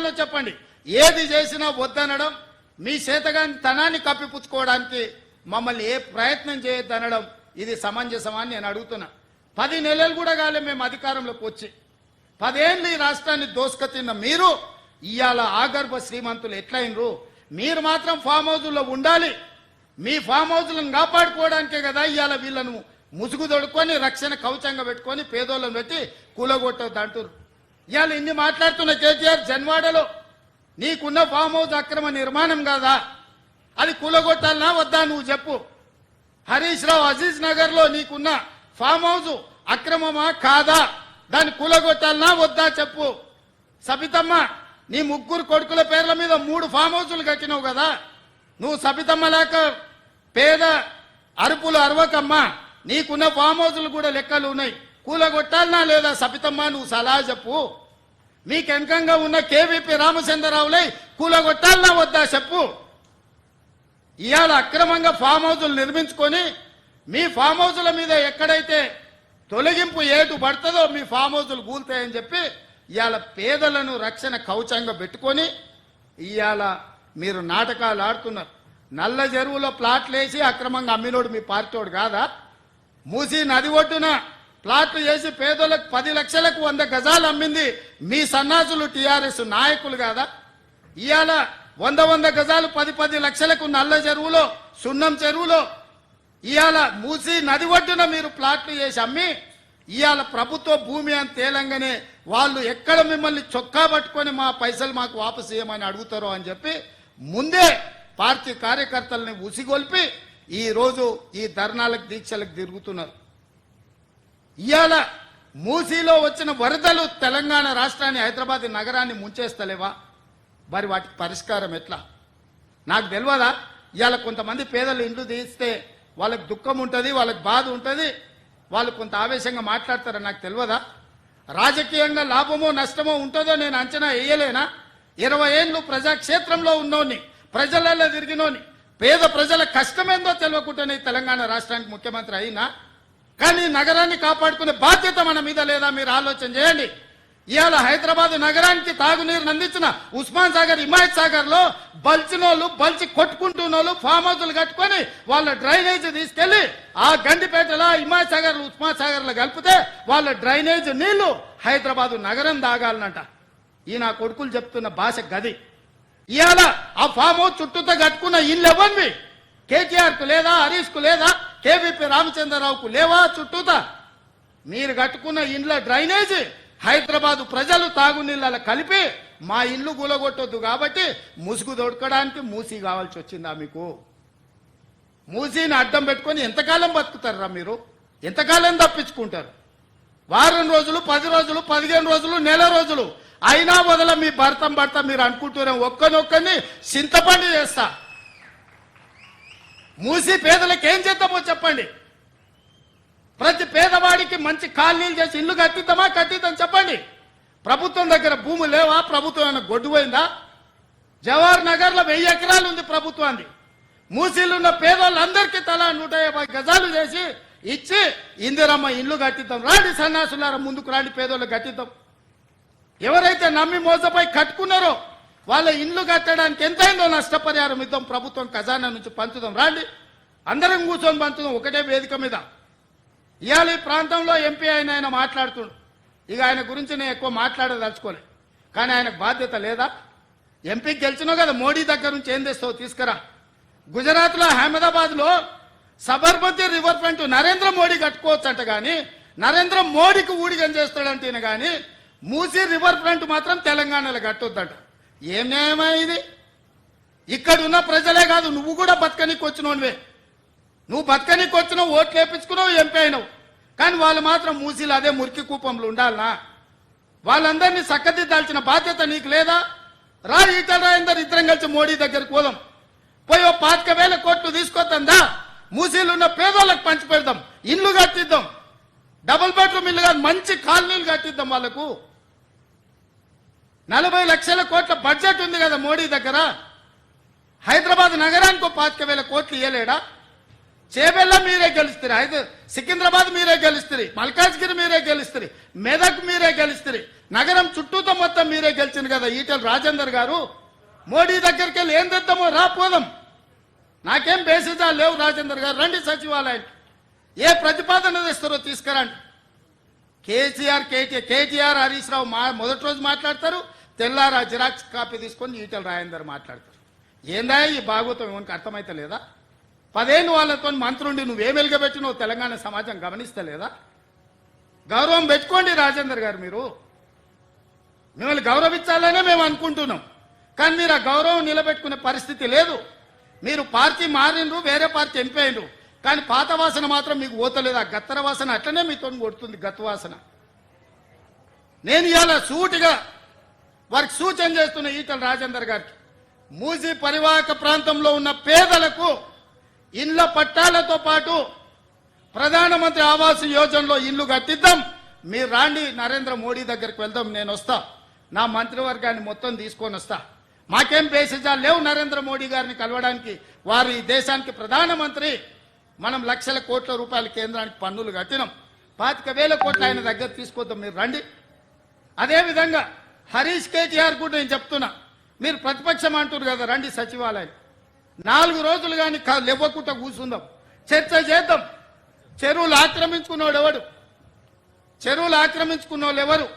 చేయాలో చెప్పండి. ఏది చేసినా వద్దనడం, మీ చేతగాని తనాన్ని కప్పిపుచ్చుకోవడానికి మమ్మల్ని ఏ ప్రయత్నం చేయొద్దనడం ఇది సమంజసమా అని నేను అడుగుతున్నా. 10 నెలలు కూడా కాలే మేము అధికారంలోకి వచ్చి. 10 ఏళ్ళు ఈ రాష్ట్రాన్ని దోసుకతిన్న మీరు ఇవాళ ఆగర్భ శ్రీమంతులు ఎట్లయినరు? మీరు మాత్రం ఫామ్ హౌజుల్లో ఉండాలి. మీ ఫామ్ హౌజులను కాపాడుకోవడానికే కదా ఇవాళ వీళ్ళను ముసుగు దొడుకొని రక్షణ కవచంగా పెట్టుకొని పేదోళ్ళను పెట్టి కూలగొట్టొద్దు అంటారు. ఇవాళ ఇన్ని మాట్లాడుతున్న కేటీఆర్ జన్వాడలో నీకున్న ఫామ్ హౌజ్ అక్రమ నిర్మాణం కాదా? అది కూలగొట్టాలనా వద్దా నువ్వు చెప్పు. హరీష్ రావు అజీజ్ నగర్ లో నీకున్న ఫామ్ హౌజ్ అక్రమమా కాదా? దాన్ని కూలగొట్టాలనా వద్దా చెప్పు. సబితమ్మ నీ 3 కొడుకుల పేర్ల మీద 3 ఫామ్ హౌజులు కట్టినావు కదా. నువ్వు సబితమ్మ లేక పేద అరుపులు అరవకమ్మా. నీకున్న ఫామ్ హౌజులు కూడా లెక్కలు ఉన్నాయి. కూలగొట్టాలనా లేదా సబితమ్మ నువ్వు సలహా చెప్పు. మీకు వెనకంగా ఉన్న కేవీపీ రామచంద్రరావులై కూలగొట్టాలనా వద్దా చెప్పు. ఇవాళ అక్రమంగా ఫామ్ హౌజులు నిర్మించుకొని మీ ఫామ్ హౌజుల మీద ఎక్కడైతే తొలగింపు ఏటు పడుతుందో మీ ఫామ్ హౌజులు కూలుతాయని చెప్పి ఇవాళ పేదలను రక్షణ కవచంగా పెట్టుకొని ఇవాళ మీరు నాటకాలు ఆడుతున్నారు. నల్ల చెరువులో ప్లాట్లు వేసి అక్రమంగా అమ్మినోడు మీ పార్టీోడు కాదా? మూసి నది ఒడ్డున ప్లాట్లు వేసి పేదలకు 10 లక్షలకు 100 గజాలు అమ్మింది మీ సన్నాసులు టీఆర్ఎస్ నాయకులు కాదా? ఇవాళ 100 గజాలు 10 లక్షలకు నల్ల చెరువులో సున్నం చెరువులో ఇవాళ మూసి నది ఒడ్డున మీరు ప్లాట్లు చేసి అమ్మి ఇవాళ ప్రభుత్వ భూమి అని తేలంగానే వాళ్ళు ఎక్కడ మిమ్మల్ని చొక్కా పట్టుకొని మా పైసలు మాకు వాపసు చేయమని అడుగుతారో అని చెప్పి ముందే పార్టీ కార్యకర్తల్ని ఉసిగొల్పి ఈ రోజు ఈ ధర్నాలకు దీక్షలకు తిరుగుతున్నారు. ఇవాళ మూసీలో వచ్చిన వరదలు తెలంగాణ రాష్ట్రాన్ని హైదరాబాద్ నగరాన్ని ముంచేస్తలేవా? మరి వాటికి పరిష్కారం ఎట్లా నాకు తెలియదా? ఇవాళ కొంతమంది పేదలు ఇండ్లు తీస్తే వాళ్ళకి దుఃఖం ఉంటుంది, వాళ్ళకి బాధ ఉంటుంది, వాళ్ళు కొంత ఆవేశంగా మాట్లాడతారని నాకు తెలియదా? రాజకీయంగా లాభమో నష్టమో ఉంటుందో నేను అంచనా వేయలేనా? 20 ఏళ్ళు ప్రజాక్షేత్రంలో ఉన్నోని, ప్రజలలో తిరిగినోని, పేద ప్రజల కష్టమేందో తెలియకుండానే తెలంగాణ రాష్ట్రానికి ముఖ్యమంత్రి అయినా. కానీ నగరాన్ని కాపాడుకునే బాధ్యత మన మీద లేదా? మీరు ఆలోచన చేయండి. ఇవాళ హైదరాబాద్ నగరానికి తాగునీరు అందించిన ఉస్మాన్ సాగర్, హిమాయత్ సాగర్ లో బల్చినోళ్ళు బల్చి కొట్టుకుంటున్నోళ్ళు ఫామ్ హౌజులు కట్టుకొని వాళ్ళ డ్రైనేజ్ తీసుకెళ్లి ఆ గండిపేటలో హిమాయత్ సాగర్ ఉస్మాన్ సాగర్ లో కలిపితే వాళ్ళ డ్రైనేజ్ నీళ్లు హైదరాబాద్ నగరం తాగాలనంట. ఈ నా కొడుకులు చెప్తున్న భాష గది. ఇవాళ ఆ ఫామ్ హౌస్ చుట్టూతో కట్టుకున్న ఇల్లు ఎవరివి? కేటీఆర్ కు లేదా? హరీష్ కు లేదా? కేవీపీ రామచంద్రరావుకు లేవా? చుట్టూతా మీరు కట్టుకున్న ఇండ్ల డ్రైనేజ్ హైదరాబాద్ ప్రజలు తాగునీళ్ళ కలిపి మా ఇల్లు కూలగొట్టొద్దు కాబట్టి ముసుగు దొడకడానికి మూసీ కావాల్సి వచ్చిందా మీకు? మూసీని అడ్డం పెట్టుకొని ఎంతకాలం బతుకుతారా మీరు? ఎంతకాలం తప్పించుకుంటారు? వారం రోజులు, 10 రోజులు, 15 రోజులు, నెల రోజులు అయినా వదల మీ భర్త మీరు అనుకుంటూనే ఒక్కనొక్కని చింతపండు చేస్తా. మూసి పేదలకు ఏం చేద్దామో చెప్పండి. ప్రతి పేదవాడికి మంచి కాలనీలు చేసి ఇల్లు కట్టిద్దాం చెప్పండి. ప్రభుత్వం దగ్గర భూములు లేవా? ప్రభుత్వం ఏమైనా గొడ్డుపోయిందా? జవహర్ నగర్ లో 1000 ఎకరాలు ఉంది ప్రభుత్వాన్ని. మూసీలున్న పేదోళ్ళందరికీ తలా 150 గజాలు చేసి ఇచ్చి ఇందిరమ్మ ఇల్లు కట్టిద్దాం. రాండి సన్నాసులారా, ముందుకు రాండి, పేదోళ్ళు కట్టిద్దాం. ఎవరైతే నమ్మి మోసపోయి కట్టుకున్నారో వాళ్ళ ఇల్లు కట్టడానికి ఎంతైందో నష్టపరిహారం ఇద్దాం, ప్రభుత్వం ఖజానా నుంచి పంచుదాం. రాండి, అందరం కూర్చొని పంచుదాం ఒకటే వేదిక మీద. ఇవాళ ఈ ప్రాంతంలో ఎంపీ ఆయన మాట్లాడుతుండు. ఇక ఆయన గురించి నేను ఎక్కువ మాట్లాడదలుచుకోలే. కానీ ఆయనకు బాధ్యత లేదా? ఎంపీకి గెలిచినావు కదా, మోడీ దగ్గర నుంచి ఏం తెస్తావు తీసుకురా. గుజరాత్ లో అహ్మదాబాద్ లో సబర్మతి రివర్ ఫ్రంట్ నరేంద్ర మోడీ కట్టుకోవచ్చు అంట. కానీ నరేంద్ర మోడీకి ఊడిగం చేస్తాడంటే గాని మూసీ రివర్ ఫ్రంట్ మాత్రం తెలంగాణలో కట్టొద్దంట. ఏం న్యాయమా ఇది? ఇక్కడున్న ప్రజలే కాదు, నువ్వు కూడా బతకనీకి వచ్చినోనివే. నువ్వు బతకనీకి వచ్చినావు, ఓట్లు వేపించుకున్నావు, ఎంపీ అయినావు. కానీ వాళ్ళు మాత్రం మూసీలు అదే మురికి కూపంలో ఉండాలనా? వాళ్ళందరినీ చక్కదిద్దాల్సిన బాధ్యత నీకు లేదా? రా, ఈటల రాజేందర్ ఇద్దరం కలిసి మోడీ దగ్గరికి పోదాం. పోయి 25,000 కోట్లు తీసుకొద్దా, మూసీలు ఉన్న పేదోళ్ళకి పంచి పెడదాం, ఇల్లు కట్టిద్దాం, డబుల్ బెడ్రూమ్ ఇల్లు కాదు మంచి కాలనీలు కట్టిద్దాం వాళ్ళకు. 40 లక్షల కోట్ల బడ్జెట్ ఉంది కదా మోడీ దగ్గర. హైదరాబాద్ నగరానికి 25,000 కోట్లు ఇవ్వలేడా? చేబెల్ల మీరే గెలుస్తారు, సికింద్రాబాద్ మీరే గెలుస్తారు, మల్కాజ్గిరి మీరే గెలుస్తారు, మెదక్ మీరే గెలుస్తారు, నగరం చుట్టూతో మొత్తం మీరే గెలిచింది కదా ఈటెల రాజేందర్ గారు. మోడీ దగ్గరికి వెళ్ళి ఏం తెద్దామో రాపోదాం. నాకేం బేసిజా లేవు. రాజేందర్ గారు రండి సచివాలయానికి, ఏ ప్రతిపాదన తెస్తారో తీసుకురండి. కేటీఆర్ హరీష్ రావు మొదటి రోజు మాట్లాడతారు, తెల్లారా జిరాక్స్ కాపీ తీసుకొని ఈటెల రాజేందర్ మాట్లాడతారు. ఏందా ఈ భాగవతం ఏమనికి అర్థమైతే లేదా? 10 ఏళ్ళు వాళ్ళతో మంత్రుండి నువ్వేం వెలుగబెట్టినో తెలంగాణ సమాజం గమనిస్తలేదా? గౌరవం పెట్టుకోండి రాజేందర్ గారు. మీరు మిమ్మల్ని గౌరవించాలనే మేము అనుకుంటున్నాం, కానీ మీరు ఆ గౌరవం నిలబెట్టుకునే పరిస్థితి లేదు. మీరు పార్టీ మారిండ్రు, వేరే పార్టీ ఎంపీ అయినరు, కానీ పాత వాసన మాత్రం మీకు పోతలేదు. ఆ గత్తర వాసన అట్లనే మీతో కొడుతుంది, గత్తు వాసన. నేను ఇవాళ సూటిగా వారికి సూచన చేస్తున్న ఈటెల రాజేందర్ గారికి, మూసీ పరివాహక ప్రాంతంలో ఉన్న పేదలకు ఇండ్ల పట్టాలతో పాటు ప్రధానమంత్రి ఆవాస్ యోజనలో ఇల్లు కట్టిద్దాం. మీరు రాండి, నరేంద్ర మోడీ దగ్గరికి వెళ్దాం. నేను వస్తా, నా మంత్రివర్గాన్ని మొత్తం తీసుకొని వస్తా. మాకేం బేసిజాలు లేవు నరేంద్ర మోడీ గారిని కలవడానికి. వారు ఈ దేశానికి ప్రధానమంత్రి. మనం లక్షల కోట్ల రూపాయల కేంద్రానికి పన్నులు కట్టినాం, 25,000 కోట్లు ఆయన దగ్గర తీసుకొద్దాం. మీరు రండి. అదేవిధంగా హరీష్ కేటీఆర్ కూడా నేను చెప్తున్నా, మీరు ప్రతిపక్షం అంటున్నారు కదా, రండి సచివాలయం. 4 రోజులు కానీ లేవకుండా కూర్చుందాం, చర్చ చేద్దాం. చెరువులు ఆక్రమించుకున్నోడు ఎవడు? చెరువులు ఆక్రమించుకున్నోళ్ళు ఎవరు?